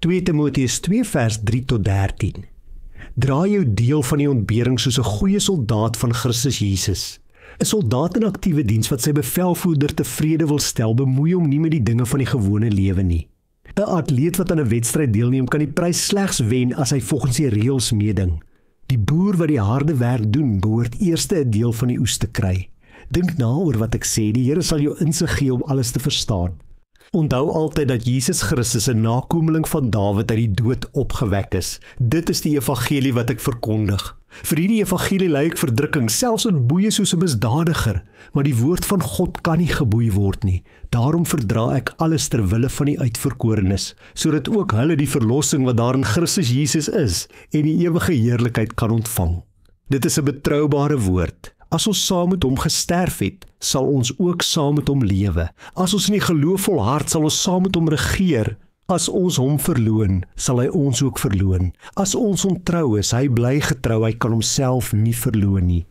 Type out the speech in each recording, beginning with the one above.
2 Timoteus 2 vers 3 tot 13. Dra jou deel van die ontbering soos 'n goeie soldaat van Christus Jesus. 'n Soldaat in aktiewe diens wat sy bevelvoerder tevrede wil stel, bemoei hom nie met die dinge van die gewone lewe nie. 'n Atleet wat aan 'n wedstryd deelneem, kan die prys slegs wen as hy volgens die reëls meeding. Die boer wat die harde werk doen, behoort eers 'n deel van die oes te kry. Dink na oor wat ek sê, die Here sal jou insig gee om alles te verstaan. Onthou altyd dat Jesus Christus 'n nakomeling van Dawid uit die dood opgewek is. Dit is die evangelie wat ek verkondig. Vir hierdie evangelie ly ek verdrukking, selfs in boeye soos 'n misdadiger, maar die woord van God kan nie geboei word nie. Daarom verdra ek alles ter wille van die uitverkorenes, sodat ook hulle die verlossing wat daar in Christus Jesus is en die ewige heerlikheid kan ontvang. Dit is 'n betroubare woord. As ons saam met hom gesterf het, sal ons ook saam met hom lewe. As ons in die geloof volhard, sal ons saam met hom regeer. As ons hom verloon, sal hy ons ook verloon. As ons ontrou is, hy bly getrou, hy kan homself nie verloon nie.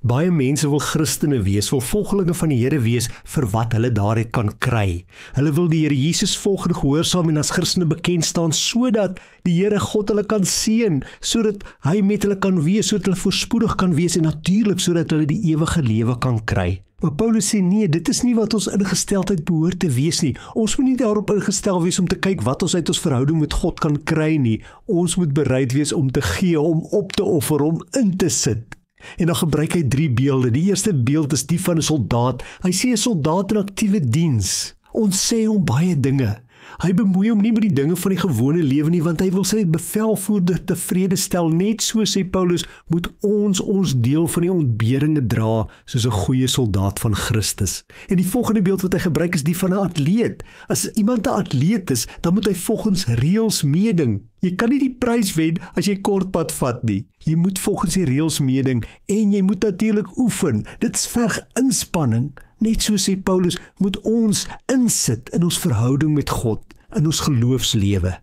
Baie mense wil Christene wees, wil volgelinge van die Here wees vir wat hulle daaruit kan kry. Hulle wil die Here Jesus volg en gehoorsaam en as Christene bekend staan, sodat die Here God hulle kan seën, sodat hy met hulle kan wees, sodat hulle voorspoedig kan wees en natuurlik sodat hulle die ewige lewe kan kry. Maar Paulus sê nee, dit is nie wat ons ingesteldheid behoort te wees nie. Ons moet nie daarop ingestel wees om te kyk wat ons uit ons verhouding met God kan kry nie. Ons moet bereid wees om te gee, om op te offer, om in te sit. En dan gebruik hy 3 beelde. Die eerste beeld is die van 'n soldaat. Hy sê 'n soldaat in aktiewe diens. Ons sê hom baie dinge. Hy bemoei hom nie met die dinge van die gewone lewe nie, want hy wil sy bevelvoerder tevrede stel. Net so sê Paulus, moet ons deel van die ontberinge dra, soos 'n goeie soldaat van Christus. En die volgende beeld wat hy gebruik is die van 'n atleet. As iemand 'n atleet is, dan moet hy volgens reëls meeding. Jy kan nie die prys wen as jy kortpad vat nie. Jy moet volgens die reëls meeding en jy moet natuurlik oefen. Dit verg inspanning. Net so sê Paulus, moet ons insit in ons verhouding met God, in ons geloofslewe.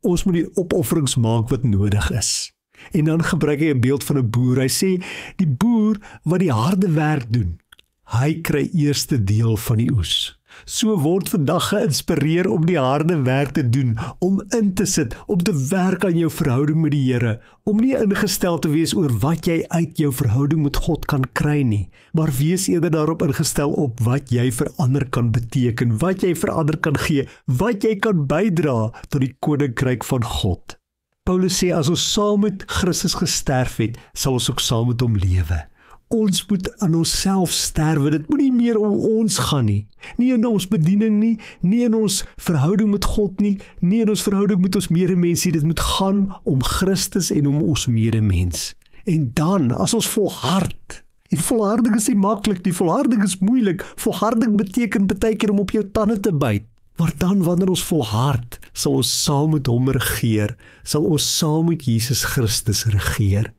Ons moet die opofferings maak wat nodig is. En dan gebruik hy 'n beeld van 'n boer. Hy sê, die boer wat die harde werk doen, hy kry eerste deel van die oes. So word vandag geïnspireer om die harde werk te doen, om in te sit, om te werk aan jou verhouding met die Here, om nie ingestel te wees oor wat jy uit jou verhouding met God kan kry nie, maar wees eerder daarop ingestel op wat jy vir ander kan beteken, wat jy vir ander kan gee, wat jy kan bydra tot die koninkryk van God. Paulus sê, as ons saam met Christus gesterf het, sal ons ook saam met hom lewe. Ons moet aan onsself sterwe, dit moet nie meer om ons gaan nie. Nie in ons bediening nie, nie in ons verhouding met God nie, nie in ons verhouding met ons medemens nie. Dit moet gaan om Christus en om ons medemens. En dan, as ons volhard, en volharding is nie maklik nie, volharding is moeilik, volharding beteken baie keer om op jou tande te byt. Maar dan, wanneer ons volhard, sal ons saam met hom regeer, sal ons saam met Jesus Christus regeer.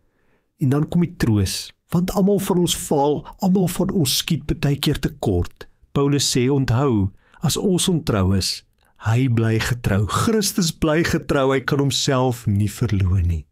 En dan kom die troos. Want almal van ons val, almal van ons skiet baie keer tekort. Paulus sê, onthou, as ons ontrou is, hy bly getrou. Christus bly getrou, hy kan homself nie verloon nie.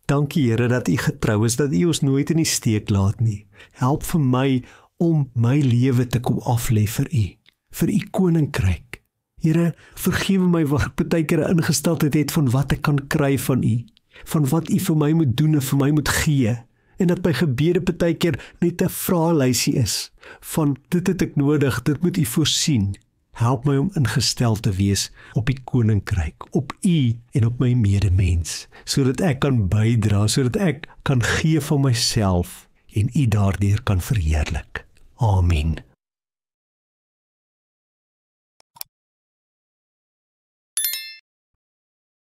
Dankie Here dat U getrou is, dat U ons nooit in die steek laat nie. Help vir my om my lewe te kom aflê vir U koninkryk. Here, vergewe my wat ek baie keer 'n ingesteldheid het van wat ek kan kry van U, van wat U vir my moet doen en vir my moet gee. En dat my gebede baie keer net 'n vraelysie is, van dit het ek nodig, dit moet U voorsien. Help my om ingestel te wees op die koninkryk, op U en op my medemens, sodat ek kan bydra, sodat ek kan gee van myself en U daardeur kan verheerlik. Amen.